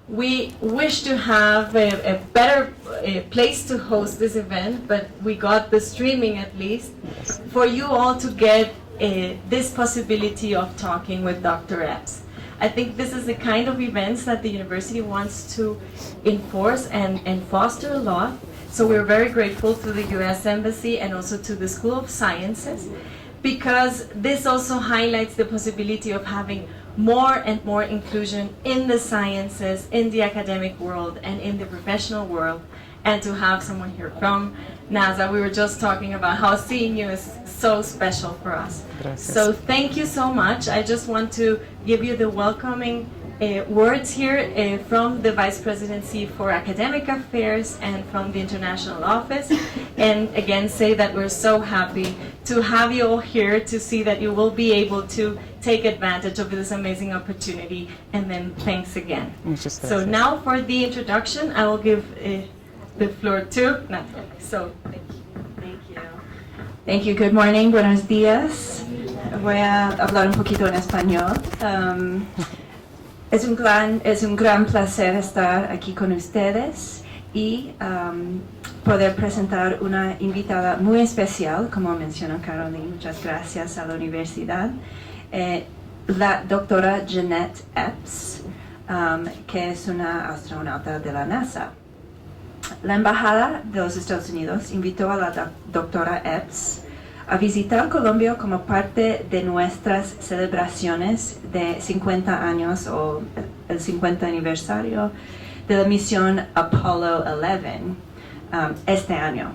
We wish to have a better place to host this event, but we got the streaming at least, for you all to get this possibility of talking with Dr. Epps. I think this is the kind of events that the university wants to enforce and foster a lot. So we're very grateful to the U.S. Embassy and also to the School of Sciences, because this also highlights the possibility of having more and more inclusion in the sciences, in the academic world, and in the professional world, and to have someone here from NASA. We were just talking about how seeing you is so special for us. Gracias. So thank you so much. I just want to give you the welcoming words here from the Vice Presidency for Academic Affairs and from the International Office. And again, say that we're so happy to have you all here, to see that you will be able to take advantage of this amazing opportunity. And then thanks again. So now for the introduction, I will give the floor to Natalie. So thank you. Thank you. Thank you. Good morning. Buenos días. Voy a hablar un poquito en español. Es un gran placer estar aquí con ustedes y poder presentar una invitada muy especial, como mencionó Caroline. Muchas gracias a la universidad. La doctora Jeanette Epps, que es una astronauta de la NASA. La Embajada de los Estados Unidos invitó a la doctora Epps a visitar Colombia como parte de nuestras celebraciones de 50 años o el 50 aniversario de la misión Apollo 11 este año.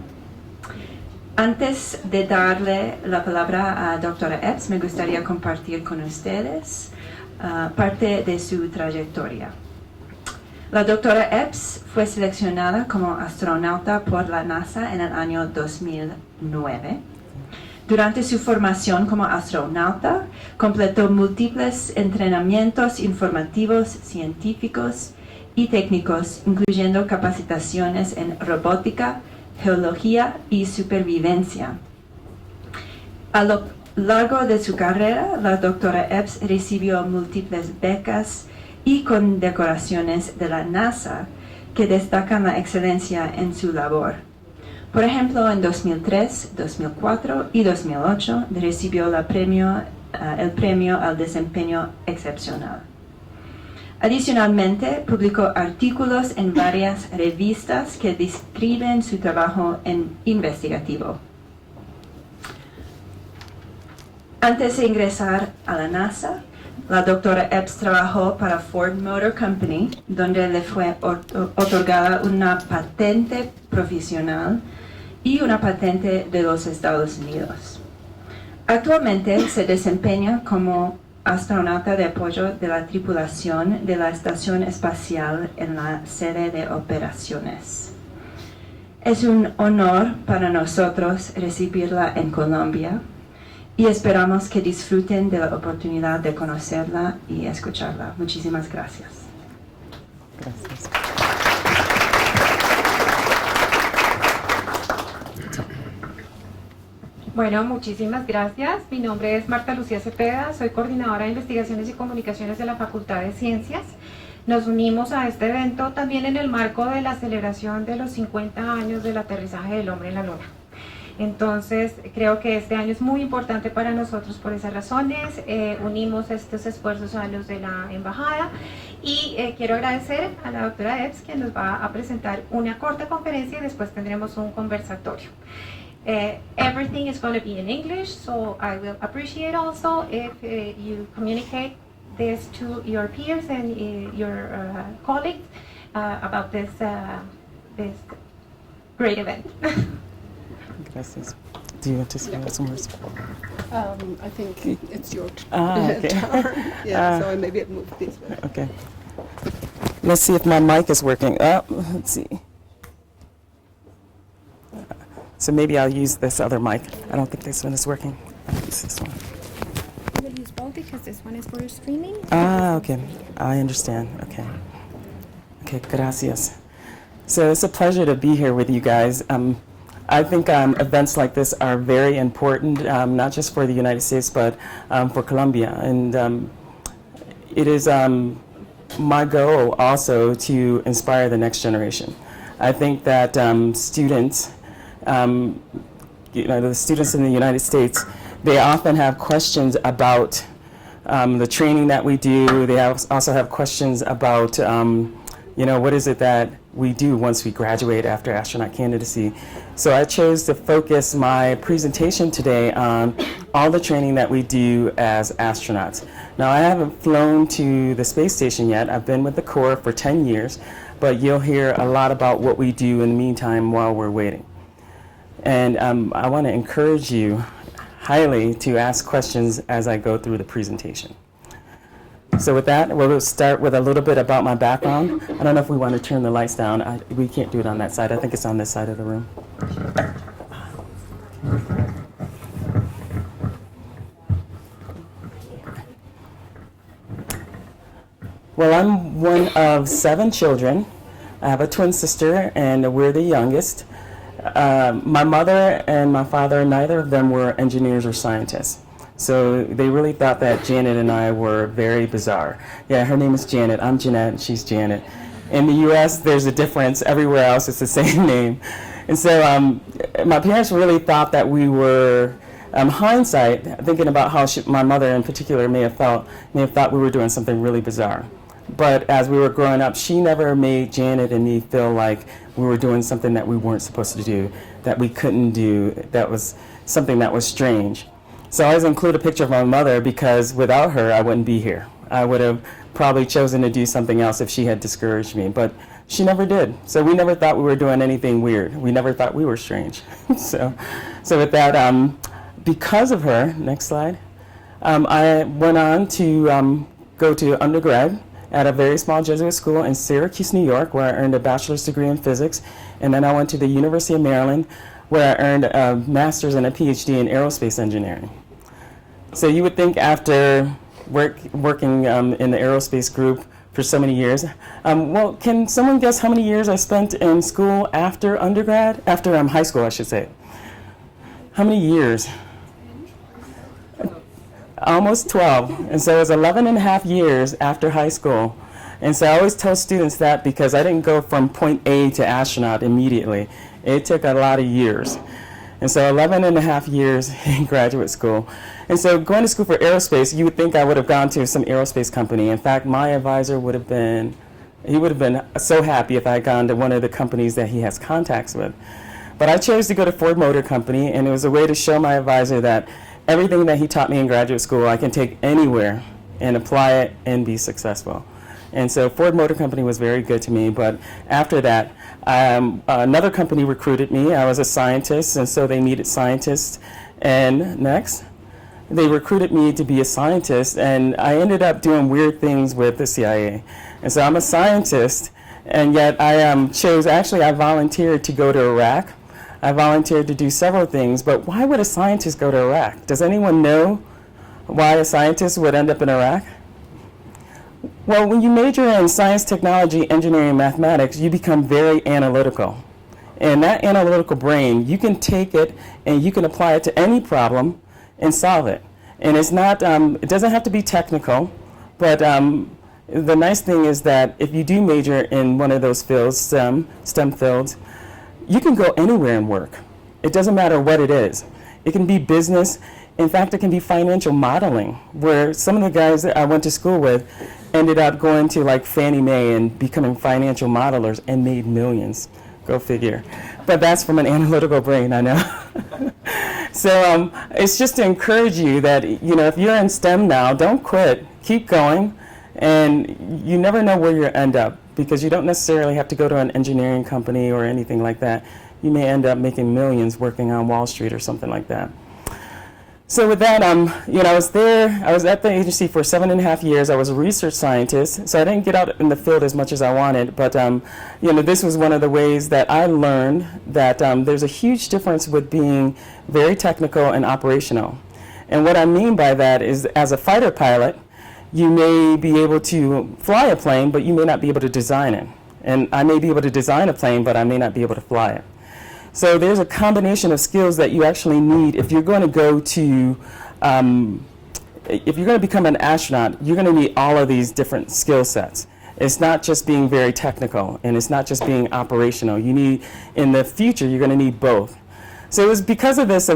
Antes de darle la palabra a doctora Epps, me gustaría compartir con ustedes parte de su trayectoria. La doctora Epps fue seleccionada como astronauta por la NASA en el año 2009. Durante su formación como astronauta, completó múltiples entrenamientos informativos, científicos y técnicos, incluyendo capacitaciones en robótica, geología y supervivencia. A lo largo de su carrera, la doctora Epps recibió múltiples becas y condecoraciones de la NASA que destacan la excelencia en su labor. Por ejemplo, en 2003, 2004 y 2008 recibió el premio al desempeño excepcional. Adicionalmente, publicó artículos en varias revistas que describen su trabajo investigativo. Antes de ingresar a la NASA, la doctora Epps trabajó para Ford Motor Company, donde le fue otorgada una patente profesional y una patente de los Estados Unidos. Actualmente se desempeña como astronauta de apoyo de la tripulación de la Estación Espacial en la sede de operaciones. Es un honor para nosotros recibirla en Colombia y esperamos que disfruten de la oportunidad de conocerla y escucharla. Muchísimas gracias. Gracias. Bueno, muchísimas gracias. Mi nombre es Marta Lucía Cepeda, soy coordinadora de investigaciones y comunicaciones de la Facultad de Ciencias. Nos unimos a este evento también en el marco de la celebración de los 50 años del aterrizaje del hombre en la Luna. Entonces, creo que este año es muy importante para nosotros por esas razones. Unimos estos esfuerzos a los de la Embajada y quiero agradecer a la doctora Epps, que nos va a presentar una corta conferencia y después tendremos un conversatorio. Everything is going to be in English, so I will appreciate also if you communicate this to your peers and your colleagues about this great event. Gracias. Do you want to say some words? I think it's your okay. turn. Yeah, so maybe I'll move this way. Okay. Let's see if my mic is working. Let's see. So maybe I'll use this other mic. I don't think this one is working. I'll use this one. We'll use both because this one is for streaming. Okay. I understand. Okay. Okay, gracias. So it's a pleasure to be here with you guys. I think events like this are very important, not just for the United States, but for Colombia. And it is my goal also to inspire the next generation. I think that students, the students in the United States, they often have questions about the training that we do. They also have questions about, what is it that we do once we graduate after astronaut candidacy. So I chose to focus my presentation today on all the training that we do as astronauts. Now, I haven't flown to the space station yet. I've been with the Corps for 10 years, but you'll hear a lot about what we do in the meantime while we're waiting. And I want to encourage you highly to ask questions as I go through the presentation. So with that, we'll start with a little bit about my background. I don't know if we want to turn the lights down. We can't do it on that side. I think it's on this side of the room. Well, I'm one of 7 children. I have a twin sister, and we're the youngest. My mother and my father, neither of them were engineers or scientists. So they really thought that Janet and I were very bizarre. Yeah, her name is Janet. I'm Jeanette, and she's Janet. In the U.S., there's a difference. Everywhere else, it's the same name. And so my parents really thought that we were, hindsight, thinking about how my mother in particular may have thought we were doing something really bizarre. But as we were growing up, she never made Janet and me feel like we were doing something that we weren't supposed to do, that we couldn't do, that was something that was strange. So I always include a picture of my mother because without her, I wouldn't be here. I would have probably chosen to do something else if she had discouraged me, but she never did. So we never thought we were doing anything weird. We never thought we were strange. So with that, because of her, next slide, I went on to go to undergrad at a very small Jesuit school in Syracuse, New York, where I earned a bachelor's degree in physics. And then I went to the University of Maryland, where I earned a master's and a PhD in aerospace engineering. So you would think after working in the aerospace group for so many years, well, can someone guess how many years I spent in school after undergrad? After high school, I should say. How many years? Almost 12. And so it was 11 and a half years after high school. And so I always tell students that because I didn't go from point A to astronaut immediately. It took a lot of years. And so 11 and a half years in graduate school. And so going to school for aerospace, you would think I would have gone to some aerospace company. In fact, my advisor would have been so happy if I had gone to one of the companies that he has contacts with. But I chose to go to Ford Motor Company, and it was a way to show my advisor that everything that he taught me in graduate school, I can take anywhere and apply it and be successful. And so Ford Motor Company was very good to me, but after that, another company recruited me. I was a scientist, and so they needed scientists. And next, they recruited me to be a scientist, and I ended up doing weird things with the CIA. And so I'm a scientist, and yet I I volunteered to go to Iraq. I volunteered to do several things, but why would a scientist go to Iraq? Does anyone know why a scientist would end up in Iraq? Well, when you major in science, technology, engineering, mathematics, you become very analytical. And that analytical brain, you can take it and you can apply it to any problem and solve it. And it's not, it doesn't have to be technical, but the nice thing is that if you do major in one of those fields, STEM fields, you can go anywhere and work. It doesn't matter what it is. It can be business. In fact, it can be financial modeling, where some of the guys that I went to school with ended up going to like Fannie Mae and becoming financial modelers and made millions. Go figure. But that's from an analytical brain, I know. So it's just to encourage you that, if you're in STEM now, don't quit. Keep going. And you never know where you'll end up, because you don't necessarily have to go to an engineering company or anything like that. You may end up making millions working on Wall Street or something like that. So with that, I was at the agency for 7.5 years. I was a research scientist, so I didn't get out in the field as much as I wanted, but this was one of the ways that I learned that there's a huge difference with being very technical and operational. And what I mean by that is, as a fighter pilot, you may be able to fly a plane, but you may not be able to design it. And I may be able to design a plane, but I may not be able to fly it. So there's a combination of skills that you actually need if you're going to go to, if you're going to become an astronaut, you're going to need all of these different skill sets. It's not just being very technical, and it's not just being operational. You need, in the future, you're going to need both. So it was because of these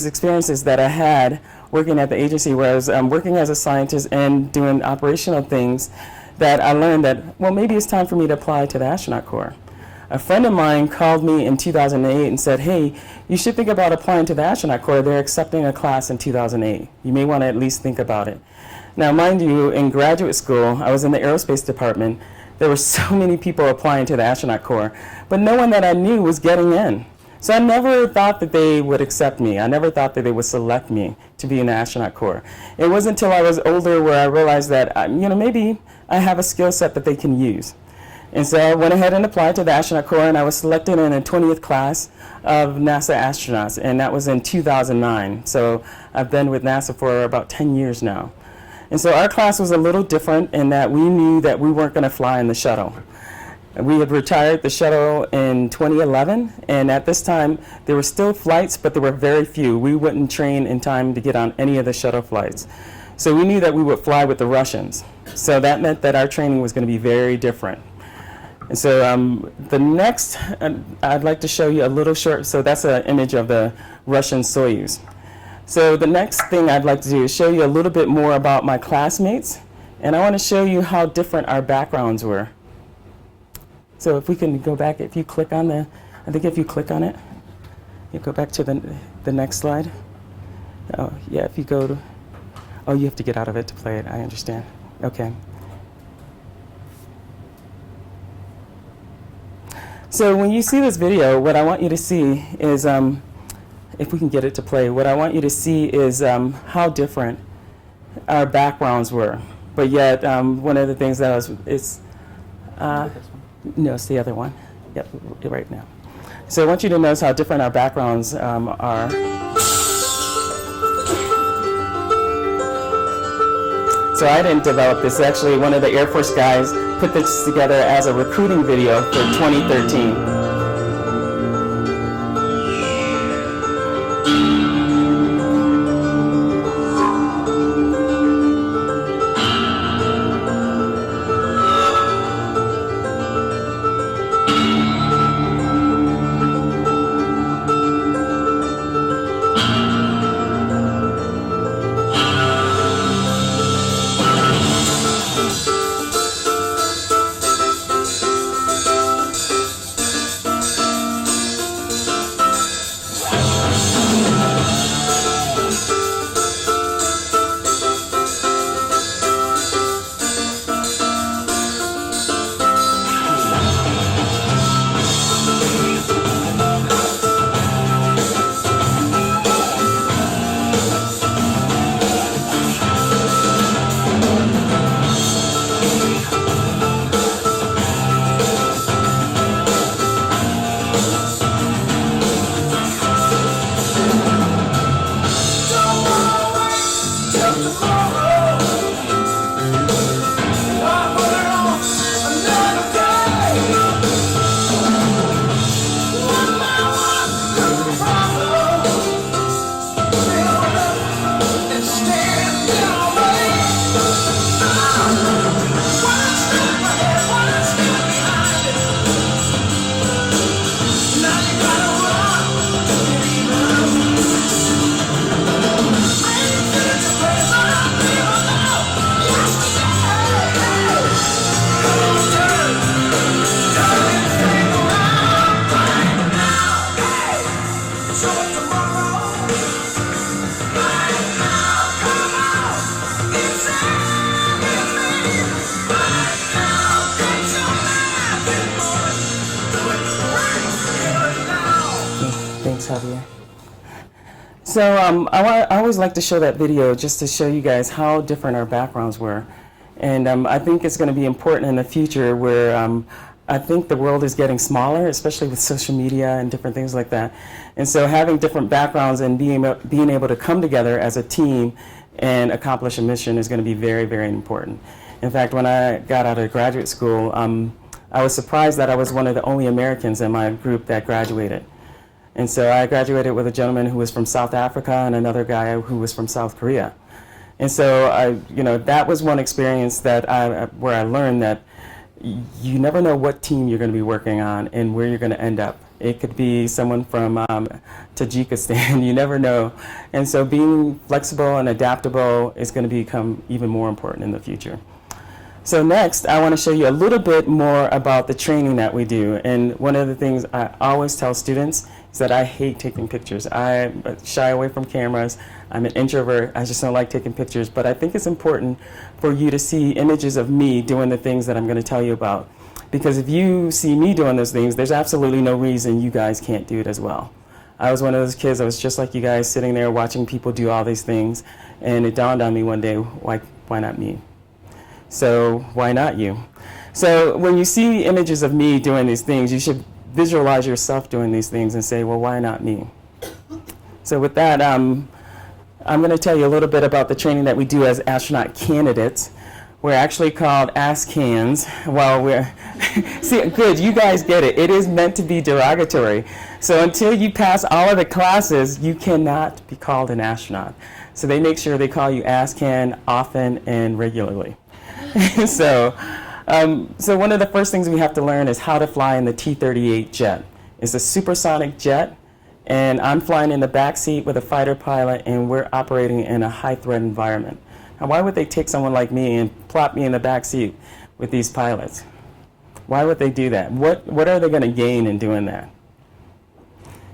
experiences that I had working at the agency, where I was working as a scientist and doing operational things, that I learned that, well, maybe it's time for me to apply to the astronaut corps. A friend of mine called me in 2008 and said, hey, you should think about applying to the astronaut corps. They're accepting a class in 2008. You may want to at least think about it. Now, mind you, in graduate school, I was in the aerospace department. There were so many people applying to the astronaut corps, but no one that I knew was getting in. So I never thought that they would accept me. I never thought that they would select me to be in the astronaut corps. It wasn't until I was older where I realized that, maybe I have a skill set that they can use. And so I went ahead and applied to the astronaut corps, and I was selected in a 20th class of NASA astronauts, and that was in 2009. So I've been with NASA for about 10 years now. And so our class was a little different in that we knew that we weren't going to fly in the shuttle. We had retired the shuttle in 2011, and at this time there were still flights, but there were very few. We wouldn't train in time to get on any of the shuttle flights. So we knew that we would fly with the Russians. So that meant that our training was going to be very different. And so the next, I'd like to show you a little short, so that's an image of the Russian Soyuz. So the next thing I'd like to do is show you a little bit more about my classmates, and I want to show you how different our backgrounds were. So if we can go back, if you click on I think if you click on it, you go back to the next slide. Oh, yeah, if you go to, oh, you have to get out of it to play it, I understand. Okay. So when you see this video, what I want you to see is, if we can get it to play, what I want you to see is how different our backgrounds were. But yet, one of the things that no, it's the other one. Yep, right now. So I want you to notice how different our backgrounds are. So I didn't develop this. Actually, one of the Air Force guys put this together as a recruiting video for 2013. So I always like to show that video just to show you guys how different our backgrounds were. And I think it's going to be important in the future where I think the world is getting smaller, especially with social media and different things like that. And so having different backgrounds and being able to come together as a team and accomplish a mission is going to be very, very important. In fact, when I got out of graduate school, I was surprised that I was one of the only Americans in my group that graduated. And so I graduated with a gentleman who was from South Africa and another guy who was from South Korea. And so that was one experience where I learned that you never know what team you're going to be working on and where you're going to end up. It could be someone from Tajikistan, you never know. And so being flexible and adaptable is going to become even more important in the future. So next, I want to show you a little bit more about the training that we do. And one of the things I always tell students is that I hate taking pictures. I shy away from cameras. I'm an introvert. I just don't like taking pictures. But I think it's important for you to see images of me doing the things that I'm going to tell you about. Because if you see me doing those things, there's absolutely no reason you guys can't do it as well. I was one of those kids, I was just like you guys, sitting there watching people do all these things. And it dawned on me one day, why not me? So why not you? So when you see images of me doing these things, you should visualize yourself doing these things and say, well, why not me? So with that, I'm going to tell you a little bit about the training that we do as astronaut candidates. We're actually called ASCANs. Well, see, good, you guys get it. It is meant to be derogatory. So until you pass all of the classes, you cannot be called an astronaut. So they make sure they call you ASCAN often and regularly. So one of the first things we have to learn is how to fly in the T-38 jet. It's a supersonic jet, and I'm flying in the back seat with a fighter pilot, and we're operating in a high-threat environment. Now, why would they take someone like me and plop me in the back seat with these pilots? Why would they do that? What are they going to gain in doing that?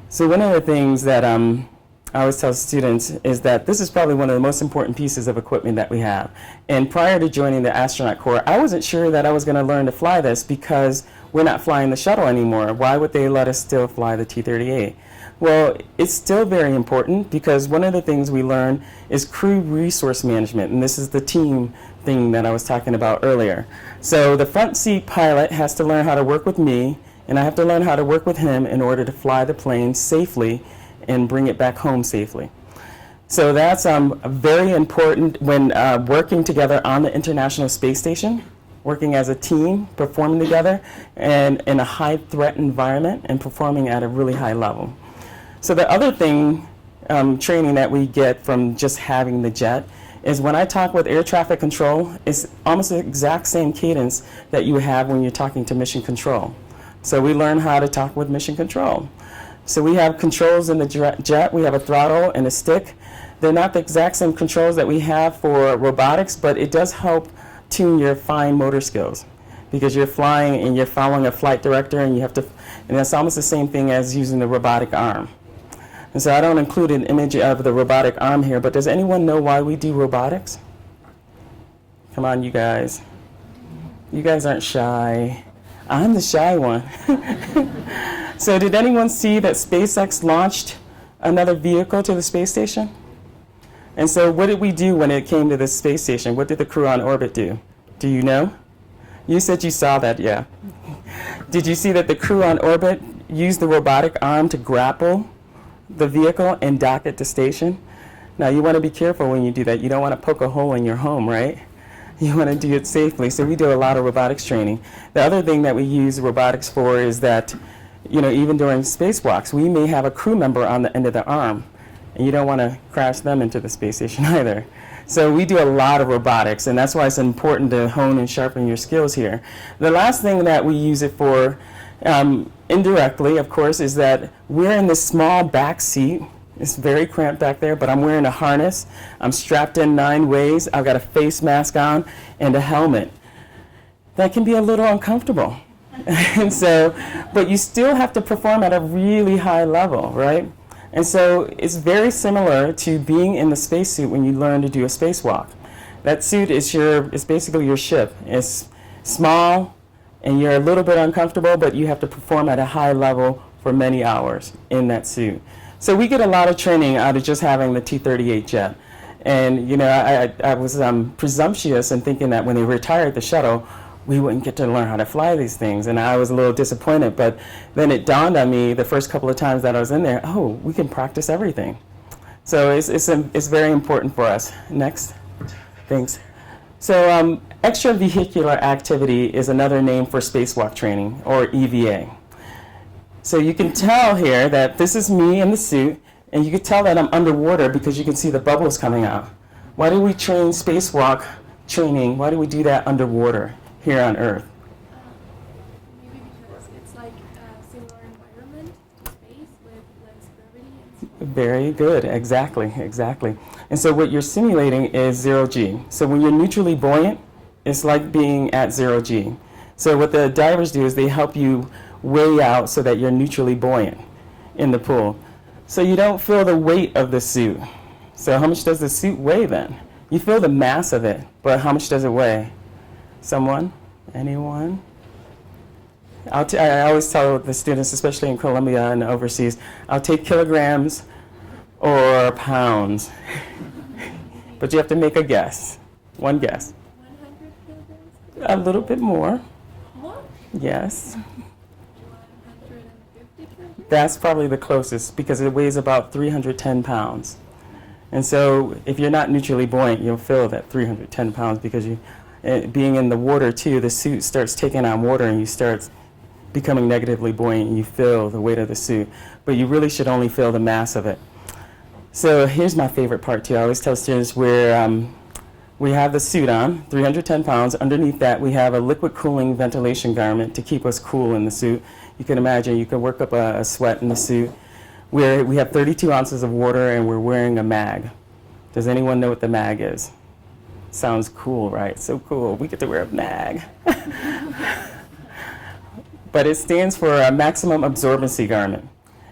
So one of the things that I always tell students is that this is probably one of the most important pieces of equipment that we have. And prior to joining the astronaut corps, I wasn't sure that I was going to learn to fly this because we're not flying the shuttle anymore. Why would they let us still fly the T-38? Well, it's still very important because one of the things we learn is crew resource management, and this is the team thing that I was talking about earlier. So the front seat pilot has to learn how to work with me, and I have to learn how to work with him in order to fly the plane safely and bring it back home safely. So that's very important when working together on the International Space Station, working as a team, performing together, and in a high threat environment and performing at a really high level. So the other thing, training that we get from just having the jet is when I talk with air traffic control, it's almost the exact same cadence that you have when you're talking to mission control. So we learn how to talk with mission control. So we have controls in the jet. We have a throttle and a stick. They're not the exact same controls that we have for robotics, but it does help tune your fine motor skills because you're flying and you're following a flight director, and and that's almost the same thing as using the robotic arm. And so I don't include an image of the robotic arm here, but does anyone know why we do robotics? Come on, you guys. You guys aren't shy. I'm the shy one. So did anyone see that SpaceX launched another vehicle to the space station? And so what did we do when it came to the space station? What did the crew on orbit do? Do you know? You said you saw that, yeah. Did you see that the crew on orbit used the robotic arm to grapple the vehicle and dock it to station? Now you want to be careful when you do that. You don't want to poke a hole in your home, right? You want to do it safely. So we do a lot of robotics training. The other thing that we use robotics for is that, even during spacewalks, we may have a crew member on the end of the arm, and you don't want to crash them into the space station either. So we do a lot of robotics, and that's why it's important to hone and sharpen your skills here. The last thing that we use it for, indirectly, of course, is that we're in this small back seat. It's very cramped back there, but I'm wearing a harness. I'm strapped in 9 ways. I've got a face mask on and a helmet. That can be a little uncomfortable. And so, but you still have to perform at a really high level, right? And so it's very similar to being in the spacesuit when you learn to do a spacewalk. That suit is basically your ship. It's small and you're a little bit uncomfortable, but you have to perform at a high level for many hours in that suit. So we get a lot of training out of just having the T-38 jet. And I was presumptuous in thinking that when they retired the shuttle, we wouldn't get to learn how to fly these things. And I was a little disappointed, but then it dawned on me the first couple of times that I was in there, oh, we can practice everything. So it's very important for us. Next. Thanks. So extravehicular activity is another name for spacewalk training, or EVA. So you can tell here that this is me in the suit, and you can tell that I'm underwater because you can see the bubbles coming out. Why do we train spacewalk training? Why do we do that underwater here on Earth? Maybe because it's like a similar environment to space with less gravity and stuff. Very good, exactly. And so what you're simulating is 0G. So when you're neutrally buoyant, it's like being at 0G. So what the divers do is they help you weigh out so that you're neutrally buoyant in the pool. So you don't feel the weight of the suit. So how much does the suit weigh then? You feel the mass of it, but how much does it weigh? Someone? Anyone? I always tell the students, especially in Colombia and overseas, I'll take kilograms or pounds. But you have to make a guess. One guess. 100 kilograms? A little bit more. More? Yes. 150 kilograms? That's probably the closest because it weighs about 310 pounds. And so if you're not neutrally buoyant, you'll feel that 310 pounds because you, being in the water too, the suit starts taking on water and you start becoming negatively buoyant and you feel the weight of the suit. But you really should only feel the mass of it. So here's my favorite part too. I always tell students where we have the suit on, 310 pounds. Underneath that, we have a liquid cooling ventilation garment to keep us cool in the suit. You can imagine you can work up a sweat in the suit. We have 32 ounces of water and we're wearing a mag. Does anyone know what the mag is? Sounds cool, right? So cool. We get to wear a mag. But it stands for a maximum absorbency garment.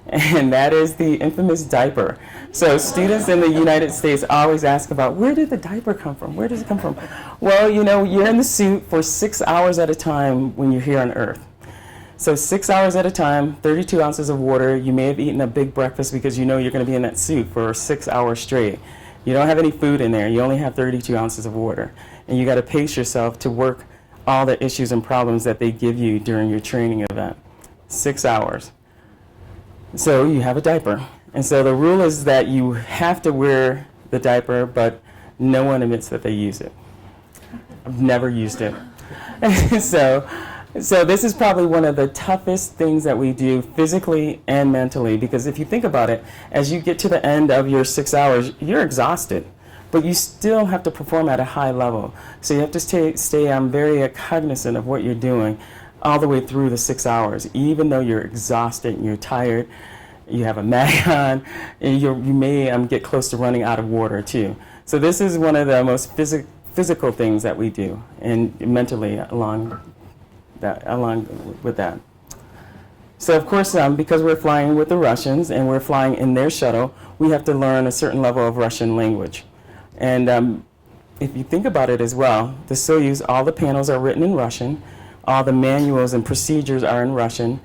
And that is the infamous diaper. So students in the United States always ask about, where did the diaper come from? Where does it come from? Well, you know, you're in the suit for 6 hours at a time when you're here on Earth. So 6 hours at a time, 32 ounces of water. You may have eaten a big breakfast because you know you're going to be in that suit for 6 hours straight. You don't have any food in there. You only have 32 ounces of water. And you got to pace yourself to work all the issues and problems that they give you during your training event. 6 hours. So you have a diaper. And so the rule is that you have to wear the diaper, but no one admits that they use it. I've never used it. So this is probably one of the toughest things that we do physically and mentally, because if you think about it, as you get to the end of your 6 hours, you're exhausted, but you still have to perform at a high level. So you have to stay very cognizant of what you're doing all the way through the 6 hours, even though you're exhausted and you're tired, you have a mag on, and you may get close to running out of water too. So this is one of the most physical things that we do, and mentally along with that. So of course, because we're flying with the Russians and we're flying in their shuttle, we have to learn a certain level of Russian language. And if you think about it as well, the Soyuz, all the panels are written in Russian, all the manuals and procedures are in Russian.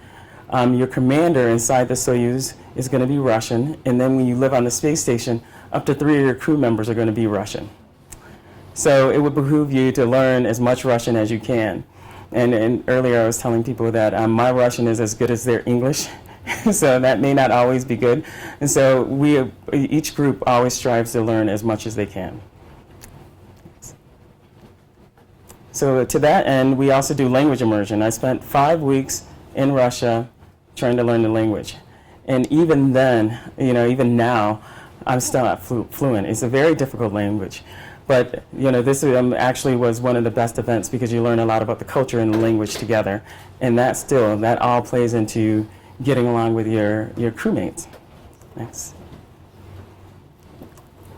Your commander inside the Soyuz is going to be Russian, and then when you live on the space station, up to 3 of your crew members are going to be Russian. So it would behoove you to learn as much Russian as you can. And earlier I was telling people that my Russian is as good as their English, so that may not always be good. And so each group always strives to learn as much as they can. So to that end, we also do language immersion. I spent 5 weeks in Russia trying to learn the language. And even then, even now, I'm still not fluent. It's a very difficult language. But this actually was one of the best events because you learn a lot about the culture and the language together. And that all plays into getting along with your crewmates. Next.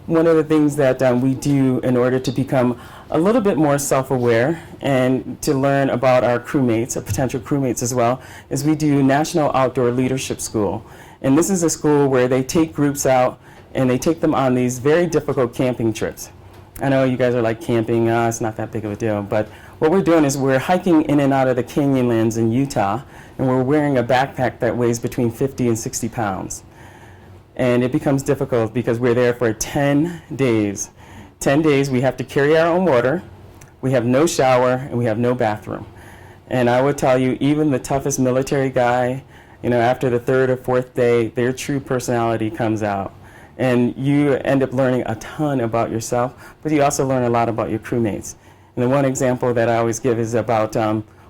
One of the things that we do in order to become a little bit more self-aware and to learn about our crewmates, our potential crewmates as well, is we do National Outdoor Leadership School. And this is a school where they take groups out and they take them on these very difficult camping trips. I know you guys are like camping, it's not that big of a deal, but what we're doing is we're hiking in and out of the Canyonlands in Utah, and we're wearing a backpack that weighs between 50 and 60 pounds. And it becomes difficult because we're there for 10 days. 10 days, we have to carry our own water, we have no shower, and we have no bathroom. And I would tell you, even the toughest military guy, after the 3rd or 4th day, their true personality comes out. And you end up learning a ton about yourself, but you also learn a lot about your crewmates. And the one example that I always give is about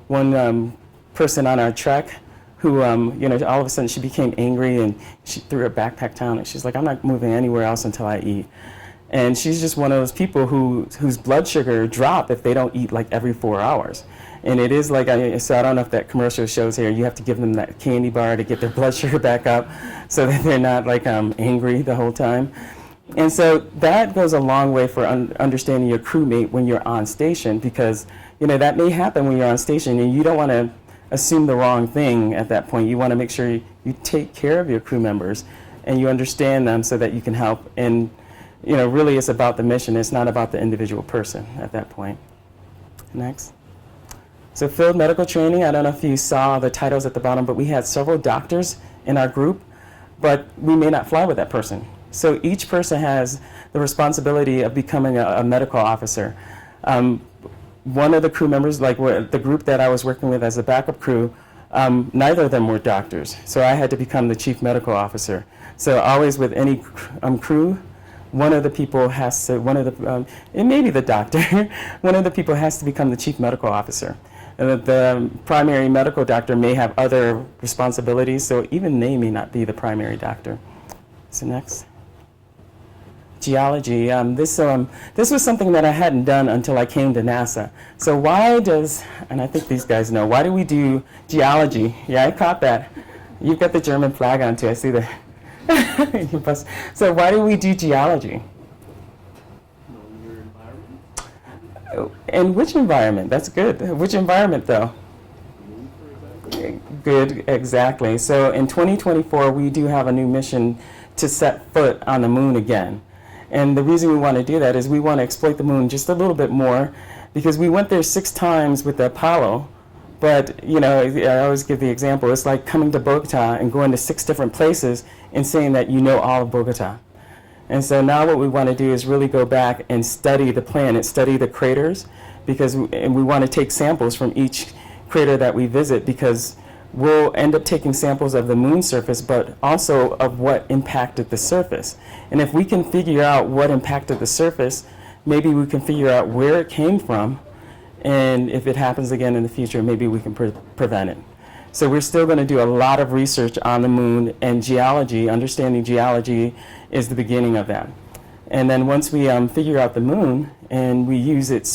one person on our trek who, all of a sudden she became angry and she threw her backpack down and she's like, I'm not moving anywhere else until I eat. And she's just one of those people whose blood sugar drop if they don't eat like every 4 hours. And it is like, so I don't know if that commercial shows here, you have to give them that candy bar to get their blood sugar back up so that they're not like angry the whole time. And so that goes a long way for understanding your crewmate when you're on station, because that may happen when you're on station and you don't want to assume the wrong thing at that point. You want to make sure you take care of your crew members and you understand them so that you can help. And really it's about the mission. It's not about the individual person at that point. Next. So field medical training, I don't know if you saw the titles at the bottom, but we had several doctors in our group, but we may not fly with that person. So each person has the responsibility of becoming a medical officer. One of the crew members, like the group that I was working with as a backup crew, neither of them were doctors. So I had to become the chief medical officer. So always with any crew, one of the people has to, it may be the doctor, one of the people has to become the chief medical officer. The primary medical doctor may have other responsibilities, so even they may not be the primary doctor. So next. Geology. This was something that I hadn't done until I came to NASA. So why does, and I think these guys know, why do we do geology? Yeah, I caught that. You've got the German flag on too, I see that. So why do we do geology? In which environment? That's good. Which environment though? Good, exactly. So in 2024, we do have a new mission to set foot on the moon again. And the reason we want to do that is we want to exploit the moon just a little bit more, because we went there 6 times with the Apollo. But, I always give the example, it's like coming to Bogota and going to 6 different places and saying that you know all of Bogota. And so now what we want to do is really go back and study the planet, study the craters, and we want to take samples from each crater that we visit, because we'll end up taking samples of the moon surface, but also of what impacted the surface. And if we can figure out what impacted the surface, maybe we can figure out where it came from, and if it happens again in the future, maybe we can prevent it. So we're still going to do a lot of research on the moon, and geology, understanding geology, is the beginning of that. And then once we figure out the moon, and we use it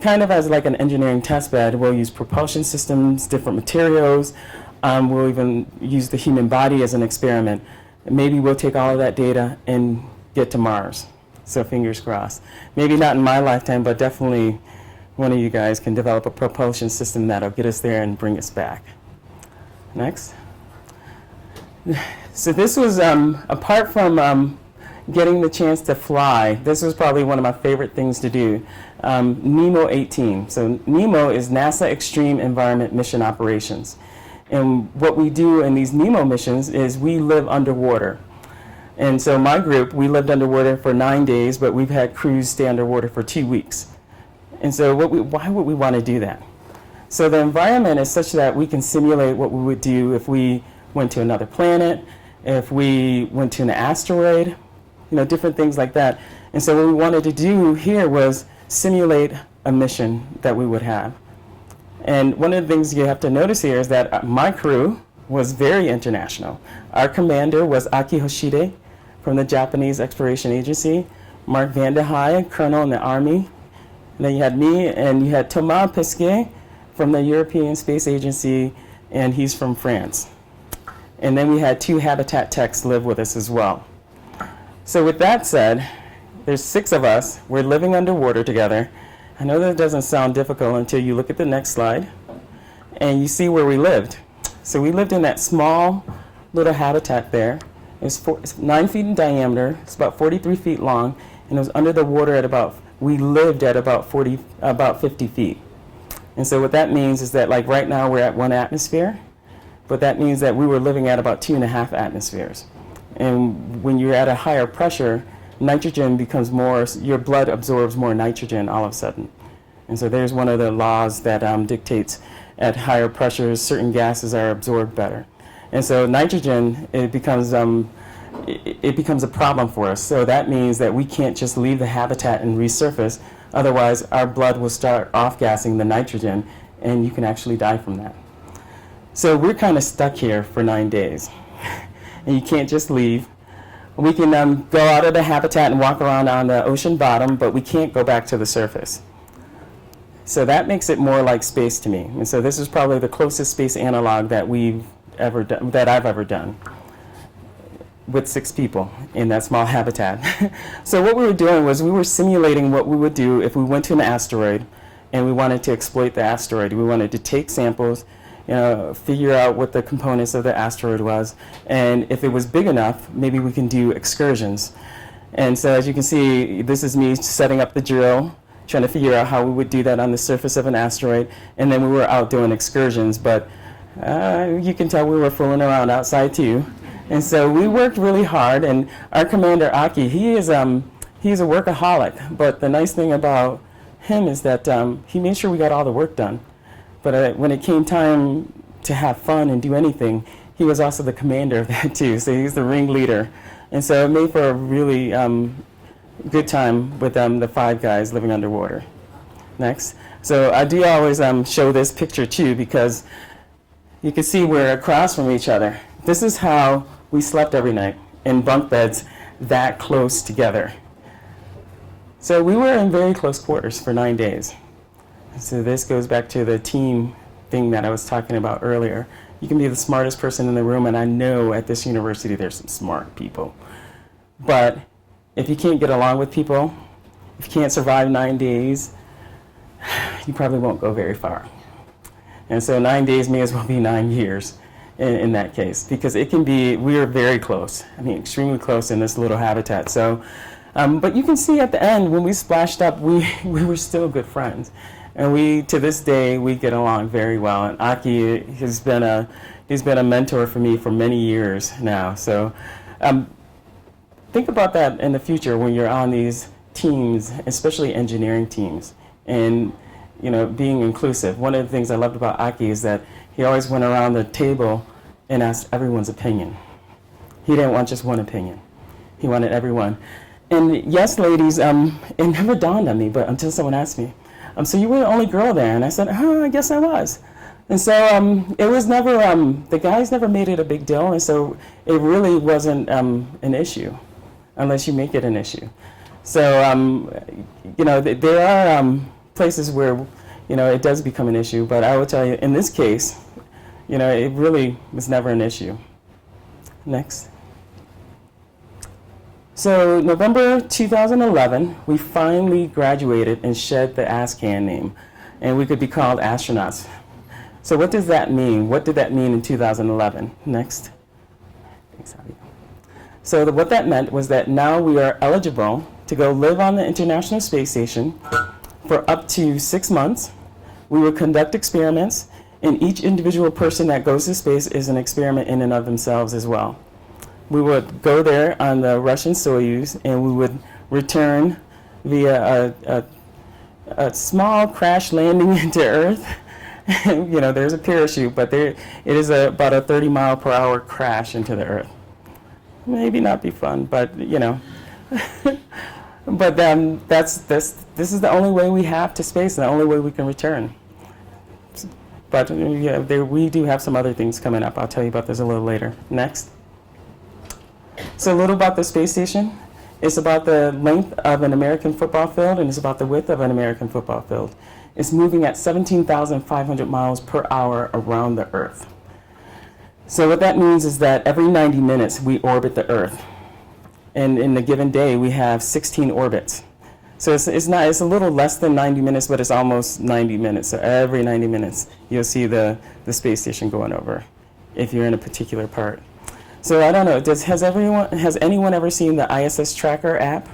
kind of as like an engineering test bed, we'll use propulsion systems, different materials, we'll even use the human body as an experiment. And maybe we'll take all of that data and get to Mars. So fingers crossed. Maybe not in my lifetime, but definitely one of you guys can develop a propulsion system that'll get us there and bring us back. Next. So this was, apart from getting the chance to fly, this was probably one of my favorite things to do. NEMO 18. So NEMO is NASA Extreme Environment Mission Operations. And what we do in these NEMO missions is we live underwater. And so my group, we lived underwater for 9 days, but we've had crews stay underwater for 2 weeks. And so why would we want to do that? So the environment is such that we can simulate what we would do if we went to another planet, if we went to an asteroid, different things like that. And so what we wanted to do here was simulate a mission that we would have. And one of the things you have to notice here is that my crew was very international. Our commander was Aki Hoshide from the Japanese Exploration Agency, Mark Vande Hei, colonel in the Army. And then you had me, and you had Thomas Pesquet from the European Space Agency, and he's from France. And then we had 2 habitat techs live with us as well. So with that said, there's 6 of us. We're living underwater together. I know that doesn't sound difficult until you look at the next slide, and you see where we lived. So we lived in that small little habitat there. It's 9 feet in diameter. It's about 43 feet long, and it was under the water at we lived at about 50 feet. And so what that means is that, like right now, we're at 1 atmosphere, but that means that we were living at about 2.5 atmospheres. And when you're at a higher pressure, nitrogen becomes more, your blood absorbs more nitrogen all of a sudden. And so there's one of the laws that dictates at higher pressures, certain gases are absorbed better. And so nitrogen, it becomes a problem for us. So that means that we can't just leave the habitat and resurface. Otherwise, our blood will start off-gassing the nitrogen, and you can actually die from that. So we're kind of stuck here for 9 days. And you can't just leave. We can go out of the habitat and walk around on the ocean bottom, but we can't go back to the surface. So that makes it more like space to me. And so this is probably the closest space analog that I've ever done, with 6 people in that small habitat. So what we were doing was we were simulating what we would do if we went to an asteroid and we wanted to exploit the asteroid. We wanted to take samples, figure out what the components of the asteroid was, and if it was big enough, maybe we can do excursions. And so as you can see, this is me setting up the drill, trying to figure out how we would do that on the surface of an asteroid, and then we were out doing excursions, but you can tell we were fooling around outside too. And so we worked really hard, and our commander, Aki, he's a workaholic, but the nice thing about him is that he made sure we got all the work done. But when it came time to have fun and do anything, he was also the commander of that too, so he's the ringleader. And so it made for a really good time with the 5 guys living underwater. Next. So I do always show this picture too, because you can see we're across from each other. This is how we slept every night, in bunk beds that close together. So we were in very close quarters for 9 days. So this goes back to the team thing that I was talking about earlier. You can be the smartest person in the room, and I know at this university there's some smart people. But if you can't get along with people, if you can't survive 9 days, you probably won't go very far. And so 9 days may as well be 9 years in that case, because it can be, we are very close. I mean, extremely close in this little habitat. So, but you can see at the end, when we splashed up, we were still good friends. And to this day, we get along very well. And Aki has been a mentor for me for many years now. So think about that in the future when you're on these teams, especially engineering teams, and being inclusive. One of the things I loved about Aki is that he always went around the table and asked everyone's opinion. He didn't want just one opinion. He wanted everyone. And yes, ladies, it never dawned on me, but until someone asked me, so you were the only girl there? And I said, I guess I was. And so it was never, the guys never made it a big deal, and so it really wasn't an issue, unless you make it an issue. So, there are places where, it does become an issue, but I will tell you, in this case, it really was never an issue. Next. So November 2011, we finally graduated and shed the ASCAN name, and we could be called astronauts. So what does that mean? What did that mean in 2011? Next. Thanks, Javi. So what that meant was that now we are eligible to go live on the International Space Station for up to 6 months. We will conduct experiments, and each individual person that goes to space is an experiment in and of themselves as well. We would go there on the Russian Soyuz, and we would return via a small crash landing into Earth. There's a parachute, but it is about a 30-mile-per-hour crash into the Earth. Maybe not be fun, but but this is the only way we have to space, and the only way we can return. But we do have some other things coming up. I'll tell you about this a little later. Next. So a little about the space station. It's about the length of an American football field, and it's about the width of an American football field. It's moving at 17,500 miles per hour around the Earth. So what that means is that every 90 minutes we orbit the Earth. And in a given day we have 16 orbits. So it's a little less than 90 minutes, but it's almost 90 minutes. So every 90 minutes you'll see the space station going over, if you're in a particular part. So I don't know, has anyone ever seen the ISS Tracker app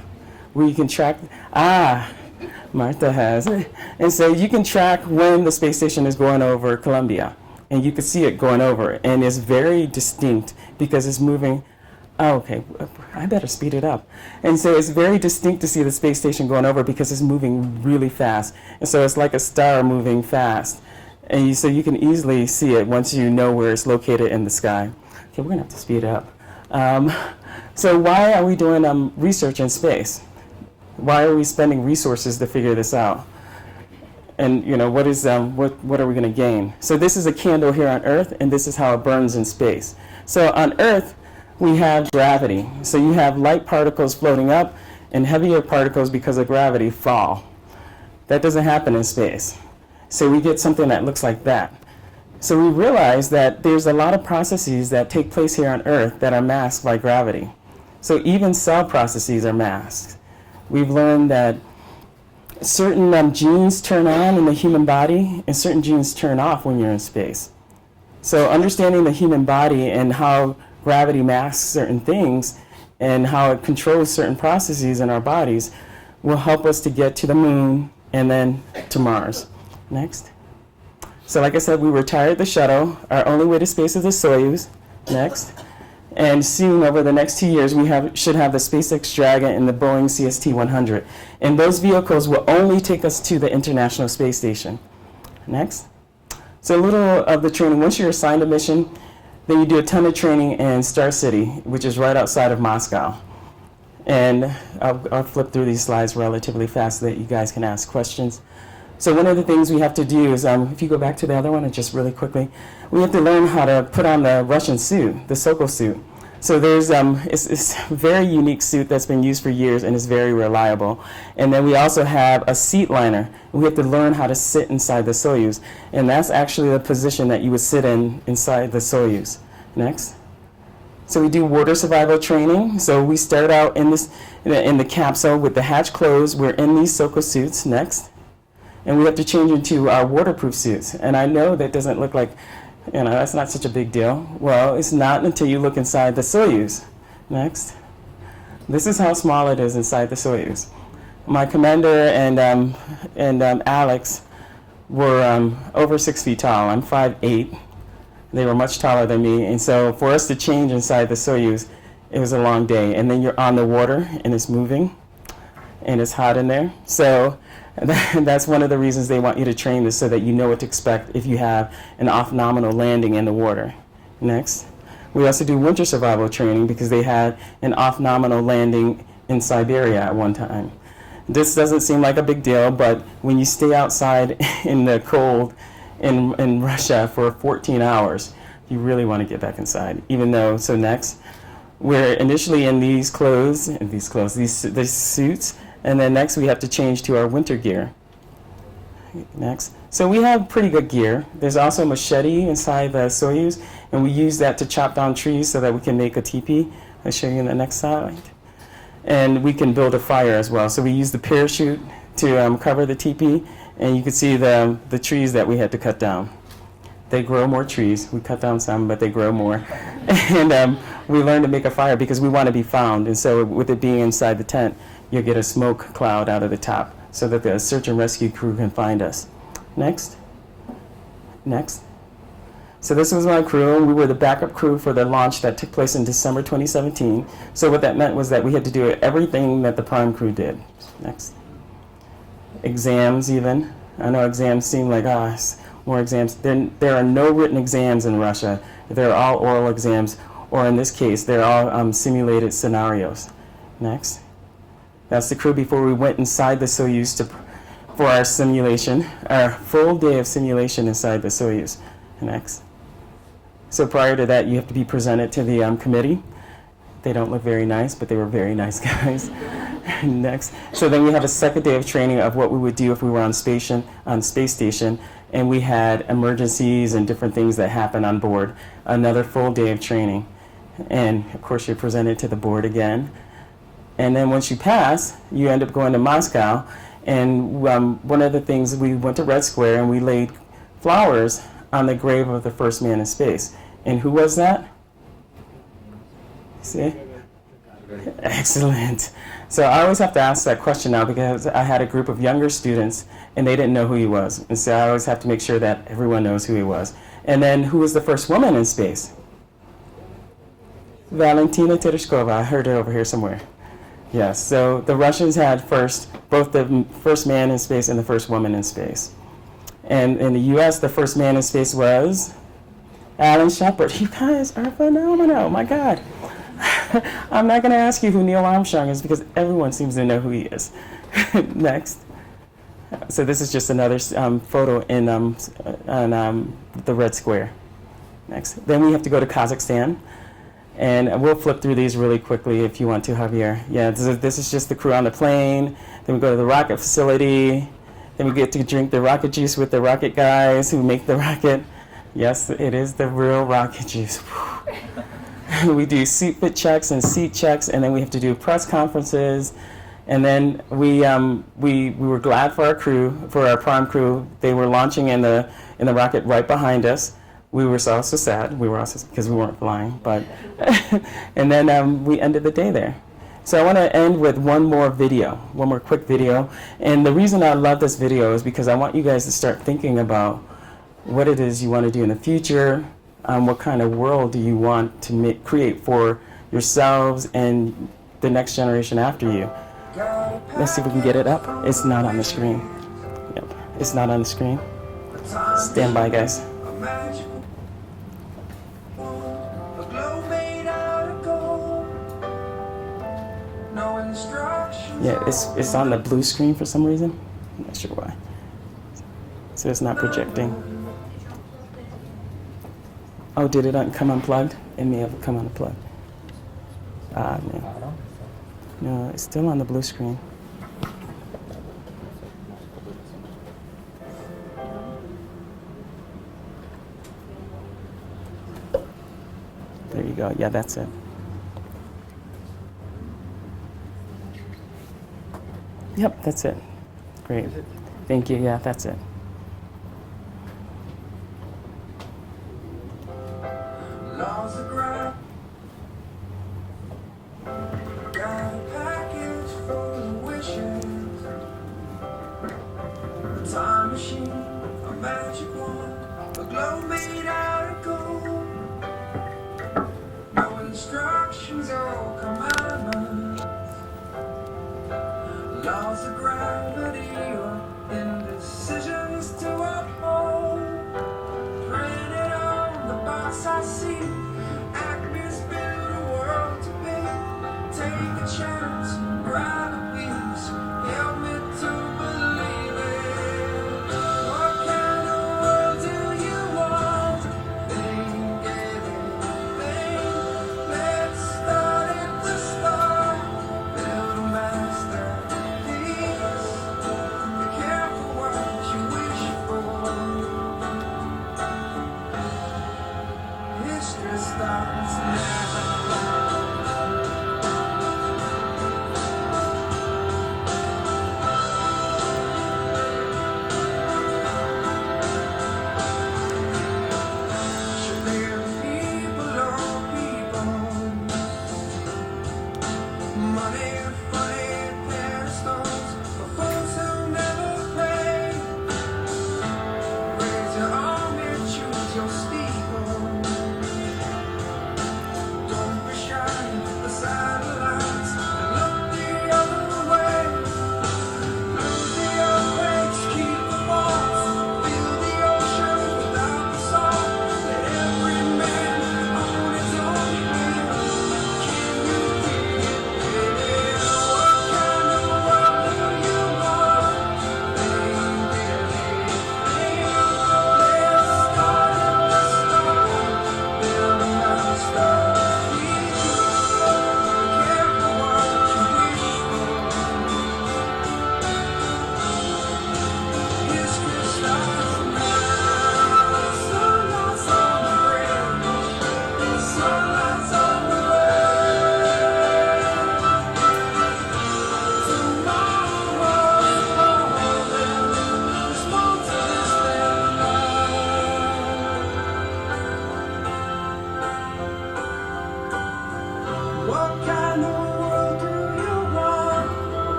where you can track, Martha has. And so you can track when the space station is going over Colombia, and you can see it going over, and it's very distinct because it's moving. Okay, I better speed it up. And so it's very distinct to see the space station going over because it's moving really fast. And so it's like a star moving fast. And so you can easily see it once you know where it's located in the sky. Okay, we're gonna have to speed up. So why are we doing research in space? Why are we spending resources to figure this out? And what are we going to gain? So this is a candle here on Earth, and this is how it burns in space. So on Earth, we have gravity. So you have light particles floating up, and heavier particles, because of gravity, fall. That doesn't happen in space. So we get something that looks like that. So we realize that there's a lot of processes that take place here on Earth that are masked by gravity. So even cell processes are masked. We've learned that certain genes turn on in the human body and certain genes turn off when you're in space. So understanding the human body and how gravity masks certain things and how it controls certain processes in our bodies will help us to get to the moon and then to Mars. Next. So like I said, we retired the shuttle. Our only way to space is the Soyuz. Next. And soon, over the next 2 years, we should have the SpaceX Dragon and the Boeing CST-100. And those vehicles will only take us to the International Space Station. Next. So a little of the training. Once you're assigned a mission, then you do a ton of training in Star City, which is right outside of Moscow. And I'll flip through these slides relatively fast so that you guys can ask questions. So one of the things we have to do is, if you go back to the other one, and just really quickly, we have to learn how to put on the Russian suit, the Sokol suit. So there's it's a very unique suit that's been used for years and is very reliable. And then we also have a seat liner. We have to learn how to sit inside the Soyuz. And that's actually the position that you would sit in inside the Soyuz. Next. So we do water survival training. So we start out in the capsule with the hatch closed. We're in these Sokol suits. Next. And we have to change into our waterproof suits. And I know that doesn't look like, that's not such a big deal. Well, it's not until you look inside the Soyuz. Next. This is how small it is inside the Soyuz. My commander and Alex were over 6 feet tall. I'm 5'8". They were much taller than me. And so for us to change inside the Soyuz, it was a long day. And then you're on the water, and it's moving, and it's hot in there. So that's one of the reasons they want you to train this, so that you know what to expect if you have an off-nominal landing in the water. Next. We also do winter survival training because they had an off-nominal landing in Siberia at one time. This doesn't seem like a big deal, but when you stay outside in the cold in Russia for 14 hours, you really want to get back inside. So next, we're initially in these suits. And then next we have to change to our winter gear. Next. So we have pretty good gear. There's also a machete inside the Soyuz, and we use that to chop down trees so that we can make a teepee. I'll show you in the next slide. And we can build a fire as well. So we use the parachute to cover the teepee, and you can see the trees that we had to cut down. They grow more trees. We cut down some, but they grow more. And we learned to make a fire because we want to be found. And so with it being inside the tent, you'll get a smoke cloud out of the top so that the search and rescue crew can find us. Next. Next. So this was my crew. We were the backup crew for the launch that took place in December 2017. So what that meant was that we had to do everything that the prime crew did. Next. Exams even. I know exams seem like, more exams. There are no written exams in Russia. They're all oral exams, or in this case, they're all simulated scenarios. Next. That's the crew before we went inside the Soyuz for our simulation, our full day of simulation inside the Soyuz. Next. So prior to that, you have to be presented to the committee. They don't look very nice, but they were very nice guys. Next. So then we have a second day of training of what we would do if we were on space station, and we had emergencies and different things that happen on board. Another full day of training. And of course, you're presented to the board again. And then once you pass, you end up going to Moscow. And one of the things, we went to Red Square and we laid flowers on the grave of the first man in space. And who was that? See? Excellent. So I always have to ask that question now because I had a group of younger students and they didn't know who he was. And so I always have to make sure that everyone knows who he was. And then who was the first woman in space? Valentina Tereshkova. I heard her over here somewhere. Yes, so the Russians had both the first man in space and the first woman in space. And in the U.S., the first man in space was Alan Shepard. You guys are phenomenal, my God. I'm not going to ask you who Neil Armstrong is because everyone seems to know who he is. Next. So this is just another photo in on the Red Square. Next. Then we have to go to Kazakhstan. And we'll flip through these really quickly if you want to, Javier. Yeah, this is just the crew on the plane. Then we go to the rocket facility. Then we get to drink the rocket juice with the rocket guys who make the rocket. Yes, it is the real rocket juice. We do seat fit checks and seat checks, and then we have to do press conferences. And then we were glad for our crew, for our prime crew. They were launching in the rocket right behind us. We were also sad. We were also because we weren't flying, but and then we ended the day there. So I want to end with one more quick video. And the reason I love this video is because I want you guys to start thinking about what it is you want to do in the future. What kind of world do you want to create for yourselves and the next generation after you? Let's see if we can get it up. It's not on the screen. Yep, it's not on the screen. Stand by, guys. Yeah, it's on the blue screen for some reason. I'm not sure why. So it's not projecting. Oh, did it come unplugged? It may have come unplugged. Ah, no. No, it's still on the blue screen. There you go. Yeah, that's it. Yep, that's it. Great. Thank you. Yeah, that's it.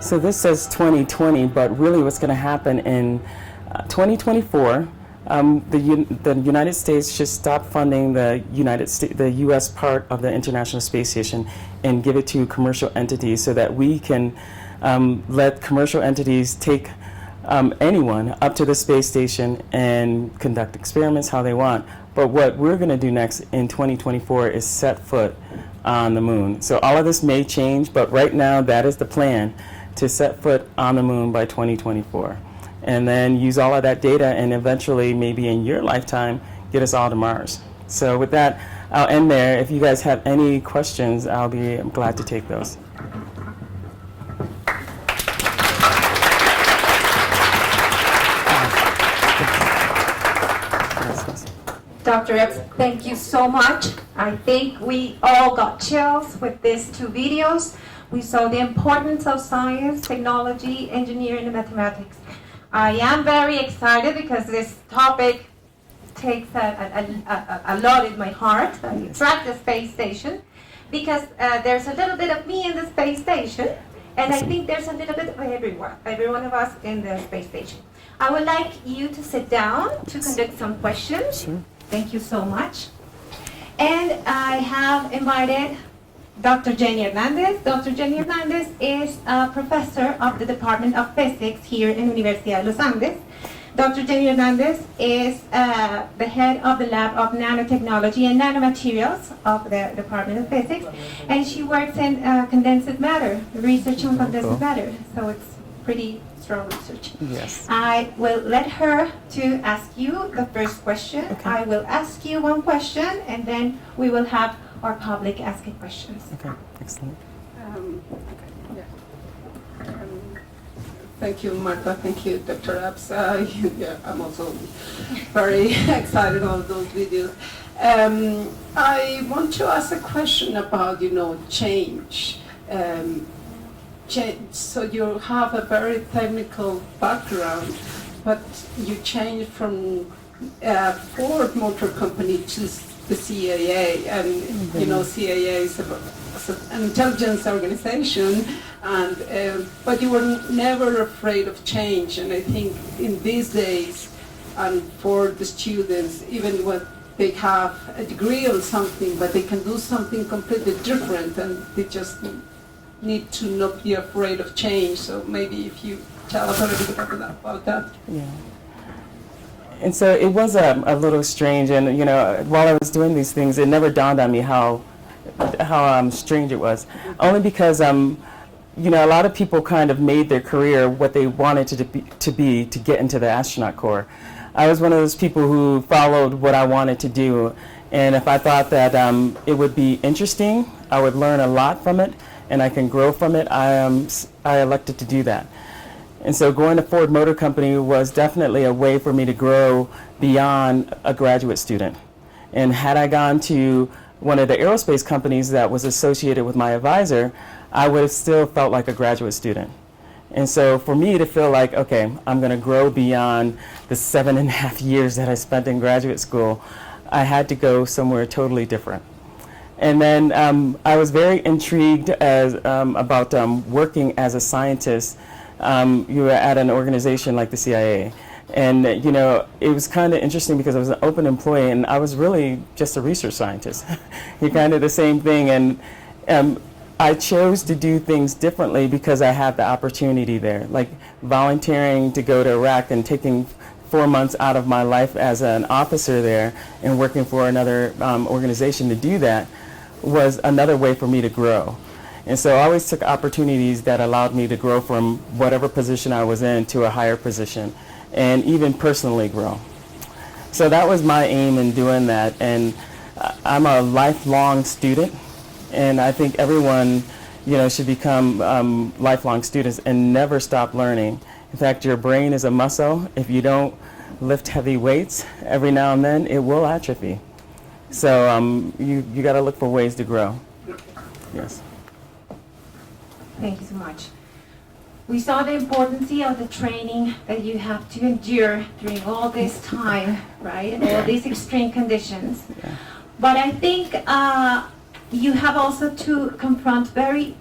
So this says 2020, but really what's going to happen in 2024, the United States should stop funding the U.S. part of the International Space Station and give it to commercial entities so that we can let commercial entities take anyone up to the space station and conduct experiments how they want. But what we're going to do next in 2024 is set foot on the moon. So all of this may change, but right now that is the plan, to set foot on the moon by 2024. And then use all of that data and eventually, maybe in your lifetime, get us all to Mars. So with that, I'll end there. If you guys have any questions, I'll be glad to take those. Dr. Epps, thank you so much. I think we all got chills with these two videos. We saw the importance of science, technology, engineering, and mathematics. I am very excited because this topic takes a lot in my heart. I track the space station because there's a little bit of me in the space station, and I think there's a little bit of every one of us in the space station. I would like you to sit down to conduct some questions. Sure. Thank you so much. And I have invited Dr. Jenny Hernandez. Dr. Jenny Hernandez is a professor of the Department of Physics here in Universidad de los Andes. Dr. Jenny Hernandez is the head of the Lab of Nanotechnology and Nanomaterials of the Department of Physics, and she works in condensed matter, research on condensed matter, so it's pretty strong research. Yes. I will let her to ask you the first question. Okay. I will ask you one question, and then we will have our public asking questions. Okay, excellent. Thank you, Martha. Thank you, Dr. Epps. I'm also very excited about those videos. I want to ask a question about, change. So you have a very technical background, but you changed from Ford Motor Company to the CIA, and CIA is an intelligence organization, and but you were never afraid of change. And I think in these days, and for the students, even when they have a degree on something, but they can do something completely different, and they just need to not be afraid of change. So maybe if you tell us a little bit about that. Yeah. And so it was a little strange, and while I was doing these things, it never dawned on me how strange it was. Only because a lot of people kind of made their career what they wanted to be to get into the astronaut corps. I was one of those people who followed what I wanted to do, and if I thought that it would be interesting, I would learn a lot from it, and I can grow from it, I elected to do that. And so going to Ford Motor Company was definitely a way for me to grow beyond a graduate student. And had I gone to one of the aerospace companies that was associated with my advisor, I would have still felt like a graduate student. And so for me to feel like, okay, I'm going to grow beyond the 7.5 years that I spent in graduate school, I had to go somewhere totally different. And then I was very intrigued about working as a scientist. You were at an organization like the CIA. And, it was kind of interesting because I was an open employee and I was really just a research scientist. You're kind of the same thing. And I chose to do things differently because I had the opportunity there. Like volunteering to go to Iraq and taking 4 months out of my life as an officer there and working for another organization to do that was another way for me to grow. And so I always took opportunities that allowed me to grow from whatever position I was in to a higher position and even personally grow. So that was my aim in doing that. And I'm a lifelong student, and I think everyone should become lifelong students and never stop learning. In fact, your brain is a muscle. If you don't lift heavy weights every now and then, it will atrophy. So you got to look for ways to grow. Yes. Thank you so much. We saw the importance of the training that you have to endure during all this time, right? And all these extreme conditions. Yeah. But I think you have also to confront very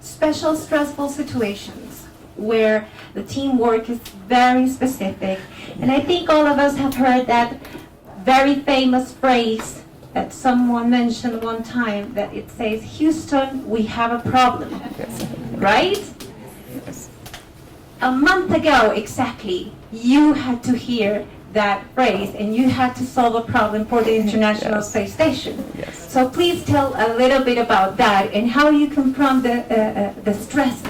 special, stressful situations where the teamwork is very specific. And I think all of us have heard that very famous phrase that someone mentioned one time, that it says, "Houston, we have a problem," right? A month ago exactly, you had to hear that phrase and you had to solve a problem for the International Space Station. Yes. So please tell a little bit about that and how you confront the stress,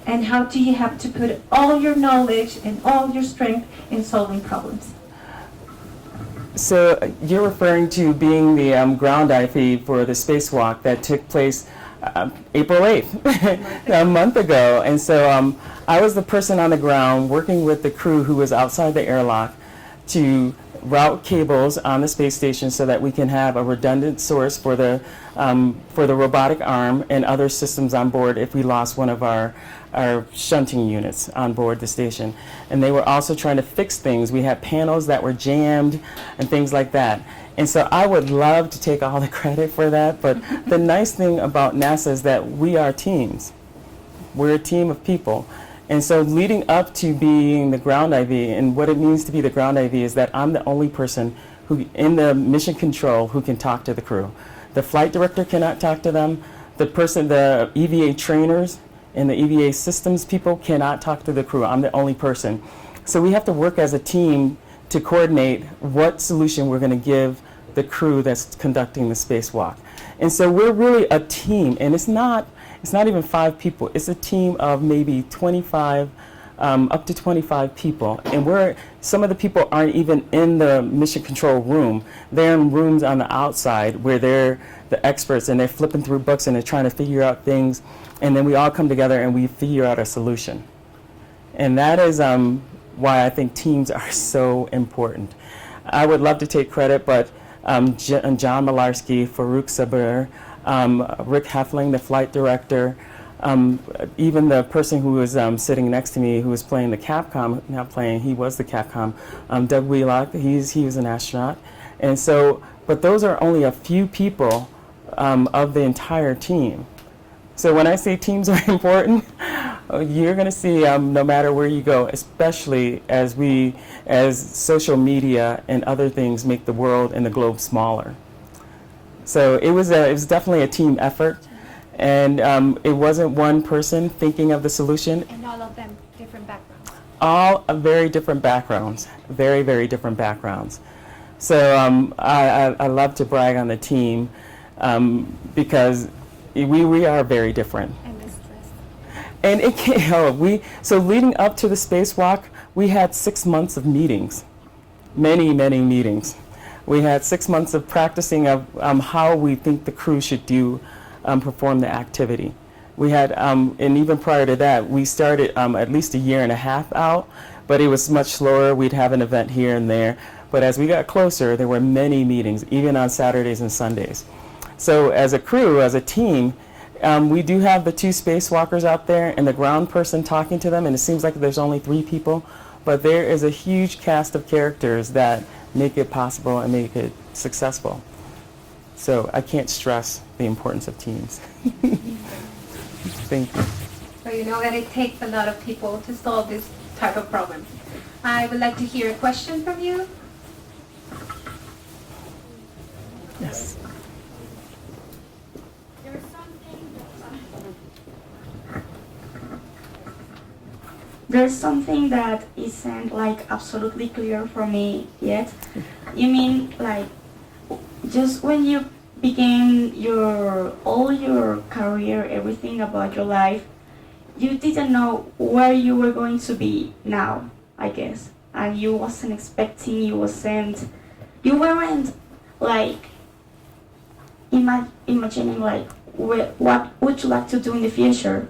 and how do you have to put all your knowledge and all your strength in solving problems. So you're referring to being the ground IV for the spacewalk that took place April 8th, a month ago. And so I was the person on the ground working with the crew who was outside the airlock to route cables on the space station so that we can have a redundant source for the robotic arm and other systems on board if we lost one of our shunting units on board the station. And they were also trying to fix things. We had panels that were jammed and things like that. And so I would love to take all the credit for that, but the nice thing about NASA is that we are teams. We're a team of people. And so leading up to being the ground IV, and what it means to be the ground IV is that I'm the only person who, in the mission control, who can talk to the crew. The flight director cannot talk to them. The EVA trainers and the EVA systems people cannot talk to the crew. I'm the only person. So we have to work as a team to coordinate what solution we're going to give the crew that's conducting the spacewalk. And so we're really a team, and it's not even 5 people. It's a team of maybe 25, up to 25 people. And some of the people aren't even in the mission control room. They're in rooms on the outside where they're the experts and they're flipping through books and they're trying to figure out things. And then we all come together and we figure out a solution. And that is why I think teams are so important. I would love to take credit, but John Malarski, Farouk Sabir, Rick Heffling, the flight director, even the person who was sitting next to me who was playing the Capcom, he was the Capcom, Doug Wheelock, he was an astronaut. And so, but those are only a few people of the entire team. So when I say teams are important, you're going to see no matter where you go, especially as social media and other things make the world and the globe smaller. So it was definitely a team effort, and it wasn't one person thinking of the solution. And all of them different backgrounds. All very different backgrounds, very, very different backgrounds. So I love to brag on the team because we are very different. And the stress. And it can't help. So leading up to the spacewalk, we had 6 months of meetings, many, many meetings. We had 6 months of practicing of how we think the crew should perform the activity. We had, and even prior to that, we started at least a year and a half out, but it was much slower. We'd have an event here and there. But as we got closer, there were many meetings, even on Saturdays and Sundays. So as a crew, as a team, we do have the 2 spacewalkers out there and the ground person talking to them, and it seems like there's only 3 people, but there is a huge cast of characters that make it possible and make it successful. So I can't stress the importance of teams. Thank you. So you know that it takes a lot of people to solve this type of problem. I would like to hear a question from you. Yes. There's something that isn't like absolutely clear for me yet. You mean like just when you began all your career, everything about your life, you didn't know where you were going to be now, I guess. And you wasn't expecting, you weren't like imagining like what would you like to do in the future.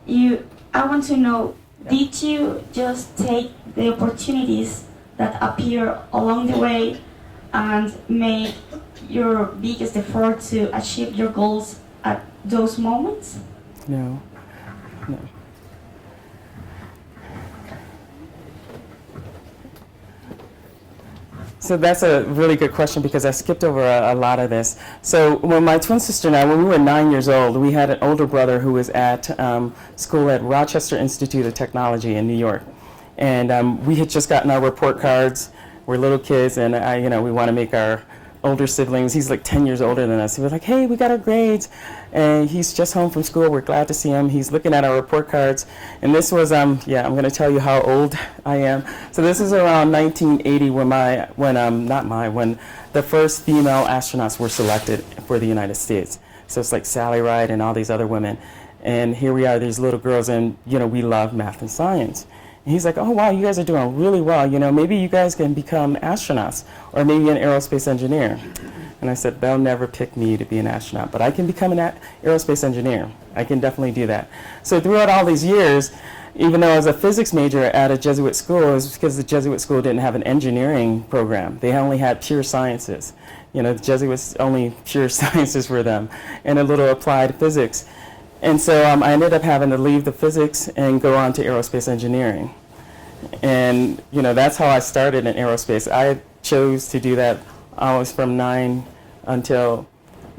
I want to know, did you just take the opportunities that appear along the way and make your biggest effort to achieve your goals at those moments? No. So that's a really good question because I skipped over a lot of this. So when my twin sister and I, when we were 9 years old, we had an older brother who was at school at Rochester Institute of Technology in New York. And we had just gotten our report cards. We're little kids, and we want to make our older siblings, he's like 10 years older than us. He was like, hey, we got our grades. And he's just home from school. We're glad to see him. He's looking at our report cards. And this was, I'm going to tell you how old I am. So this is around 1980 when the first female astronauts were selected for the United States. So it's like Sally Ride and all these other women. And here we are, these little girls, and, we love math and science. And he's like, oh, wow, you guys are doing really well. Maybe you guys can become astronauts or maybe an aerospace engineer. And I said, they'll never pick me to be an astronaut, but I can become an aerospace engineer. I can definitely do that. So throughout all these years, even though I was a physics major at a Jesuit school, it was because the Jesuit school didn't have an engineering program. They only had pure sciences. The Jesuits, only pure sciences for them, and a little applied physics. And so I ended up having to leave the physics and go on to aerospace engineering. And, that's how I started in aerospace. I chose to do that almost from 9 until,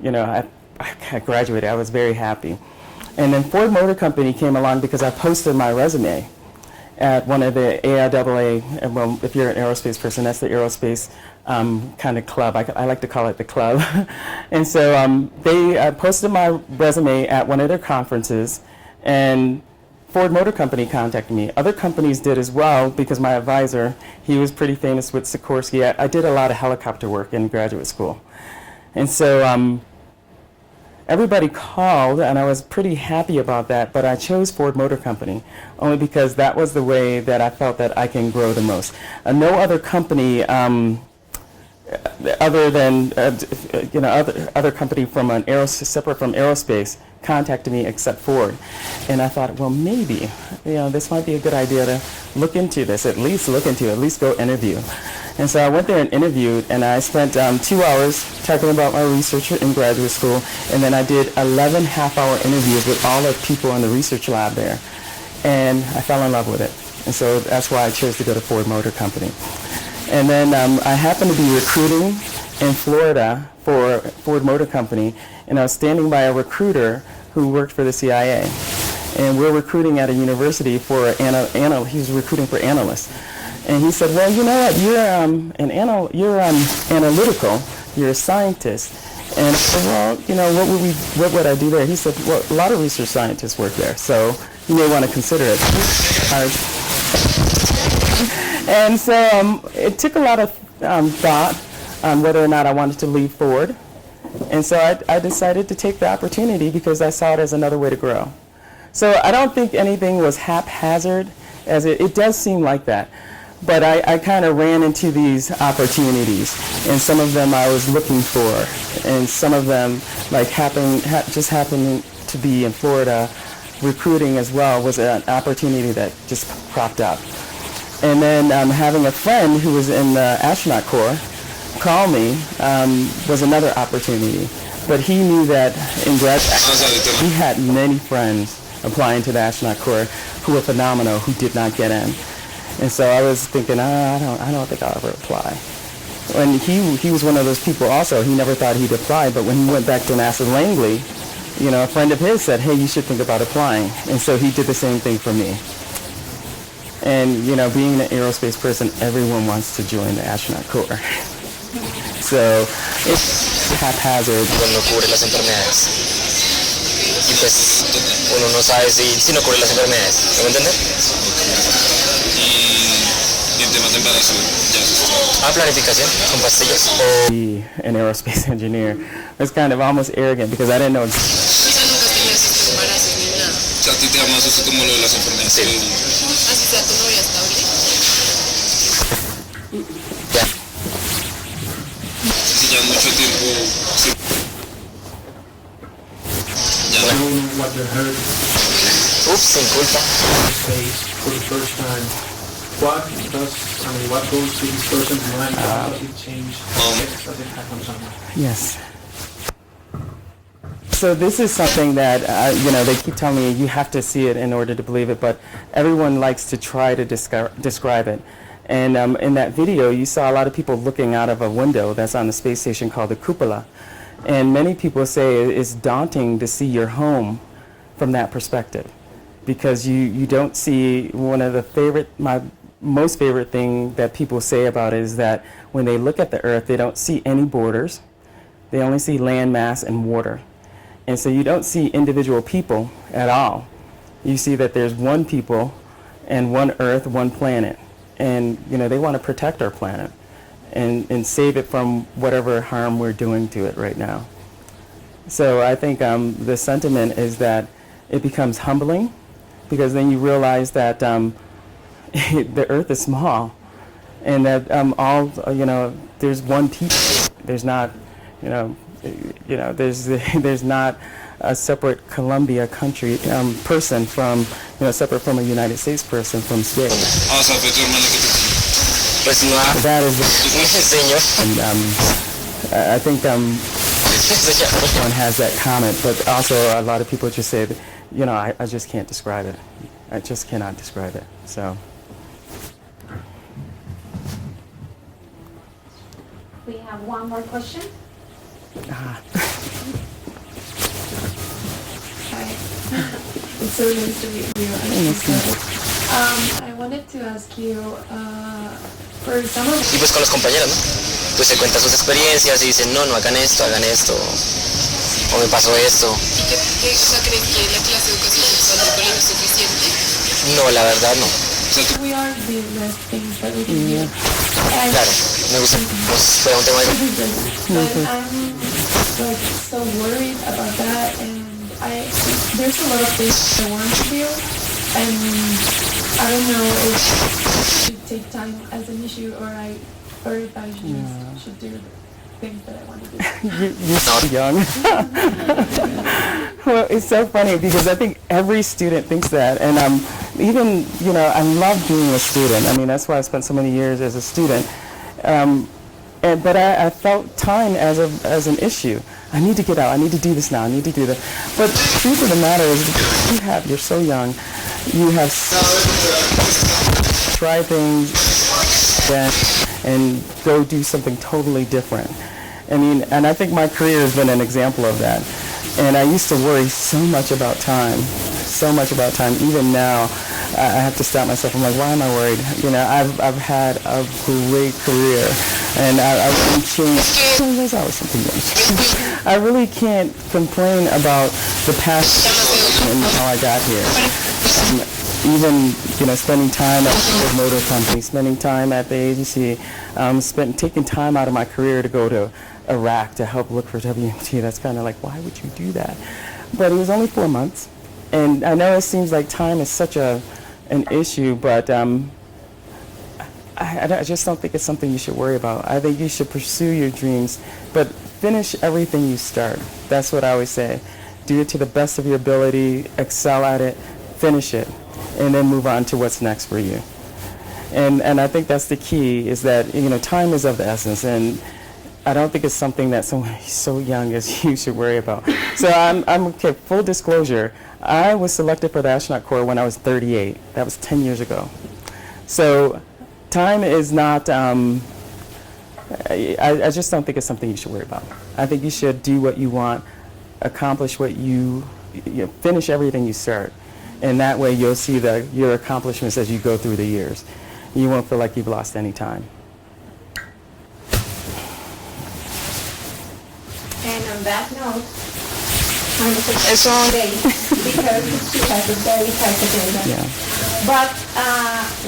I graduated. I was very happy. And then Ford Motor Company came along because I posted my resume at one of the AIAA, well, if you're an aerospace person, that's the aerospace kind of club. I like to call it the club. And so they posted my resume at one of their conferences, and Ford Motor Company contacted me. Other companies did as well because my advisor, he was pretty famous with Sikorsky. I did a lot of helicopter work in graduate school. And so everybody called, and I was pretty happy about that, but I chose Ford Motor Company only because that was the way that I felt that I can grow the most. No other company other than other company from separate from aerospace contacted me except Ford. And I thought, well, maybe this might be a good idea to look into this, at least go interview. And so I went there and interviewed, and I spent 2 hours talking about my research in graduate school, and then I did 11 half-hour interviews with all the people in the research lab there, and I fell in love with it. And so that's why I chose to go to Ford Motor Company. And then I happened to be recruiting in Florida for Ford Motor Company, and I was standing by a recruiter who worked for the CIA. And we're recruiting at a university for he was recruiting for analysts. And he said, well, you know what, you're analytical, you're a scientist. And I said, well, what would I do there? He said, well, a lot of research scientists work there, so you may want to consider it. And so it took a lot of thought on whether or not I wanted to leave Ford. And so I decided to take the opportunity because I saw it as another way to grow. So I don't think anything was haphazard, as it does seem like that. But I kind of ran into these opportunities, and some of them I was looking for, and some of them just happened to be in Florida. Recruiting as well was an opportunity that just cropped up. And then having a friend who was in the astronaut corps call me was another opportunity. But he knew that in grad school, he had many friends applying to the astronaut corps who were phenomenal, who did not get in. And so I was thinking, I don't think I'll ever apply. And he was one of those people also. He never thought he'd apply, but when he went back to NASA Langley, a friend of his said, hey, you should think about applying. And so he did the same thing for me. And, being an aerospace person, everyone wants to join the astronaut corps. So it's haphazard. No cubre las enfermedades. Y pues uno no sabe si no cubre las enfermedades. ¿Me voy a entender? Y el tema de embarazo ya se está. Planificación con pastillas. Be an aerospace engineer. It's kind of almost arrogant because I didn't know. Quizá nunca has tenido estos embarazos ni nada. O sea, a ti te da más eso como lo de las enfermedades. Sí. Así sea tu novia estable. Ya. Si ya mucho tiempo. Sí. Ya. What you heard. Ups, sin culpa. Space for the first time. What goes through this person's mind? How does it change? Does it happen somewhere? Yes. So this is something that, they keep telling me you have to see it in order to believe it, but everyone likes to try to describe it. And in that video, you saw a lot of people looking out of a window that's on the space station called the cupola. And many people say it's daunting to see your home from that perspective, because you don't see one of my most favorite thing that people say about it is that when they look at the Earth, they don't see any borders. They only see land mass and water. And so you don't see individual people at all. You see that there's one people and one Earth, one planet. And they want to protect our planet and save it from whatever harm we're doing to it right now. So I think the sentiment is that it becomes humbling, because then you realize that the Earth is small, and that there's one people. There's not, there's not a separate Colombia country person from, separate from a United States person from space. That is, and I think one has that comment, but also a lot of people just say that, I just can't describe it. I just cannot describe it. So. We have one more question. Hi. It's so nice to meet you. I wanted to ask you, for some of Y pues con los compañeros, ¿no? Pues se cuentan sus experiencias y dicen, no hagan esto, o me pasó esto. ¿Y qué creen que la clase de educación sexual del colegio es suficiente? No, la verdad no. we are the last things that we can do. Claro, me gusta, pues fue un tema de... But I'm like so worried about that, and there's a lot of things I want to do, and I don't know if I should take time as an issue, or if I should do things that I want to do. You're so young. Well, it's so funny because I think every student thinks that, and even I love being a student. I mean, that's why I spent so many years as a student. But I felt time as an issue. I need to get out. I need to do this now. I need to do that. But the truth of the matter is, you're so young. You have try things and go do something totally different. I mean, and I think my career has been an example of that. And I used to worry so much about time. Even now, I have to stop myself. I'm like, why am I worried? I've had a great career, and I really can't. There's always something new. I really can't complain about the past and how I got here. Even spending time at the motor company, spending time at the agency, taking time out of my career to go to Iraq to help look for WMT. That's kind of like, why would you do that? But it was only 4 months. And I know it seems like time is such an issue, but I just don't think it's something you should worry about. I think you should pursue your dreams, but finish everything you start. That's what I always say. Do it to the best of your ability, excel at it, finish it, and then move on to what's next for you. And I think that's the key, is that time is of the essence, and I don't think it's something that someone so young as you should worry about. So I'm okay, full disclosure, I was selected for the astronaut corps when I was 38. That was 10 years ago. So time is not, I just don't think it's something you should worry about. I think you should do what you want, accomplish what finish everything you start. And that way you'll see your accomplishments as you go through the years. You won't feel like you've lost any time. And on that note, I'm supposed to stay because she has a very tight agenda. Yeah. But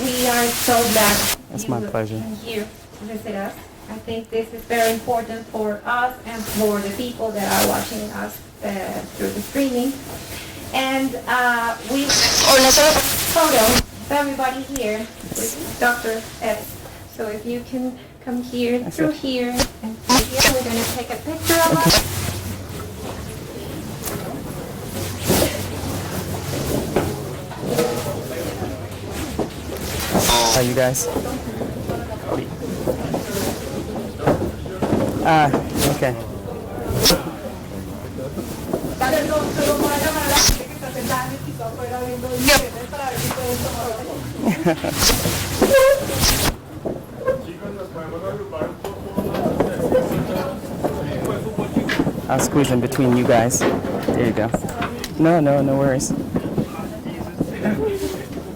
we are so glad That's you my pleasure. came here to visit us. I think this is very important for us and for the people that are watching us through the streaming. And we photo of everybody here with Dr. Epps. So if you can come here, through here, and through here, we're going to take a picture of us. How you guys? Okay. I'll squeeze in between you guys. There you go. No worries.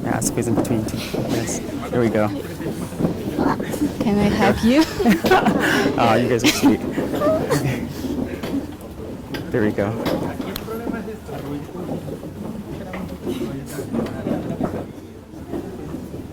I'll squeeze in between two. Yes. There we go. Can I help you? Oh, you guys are sweet. There we go.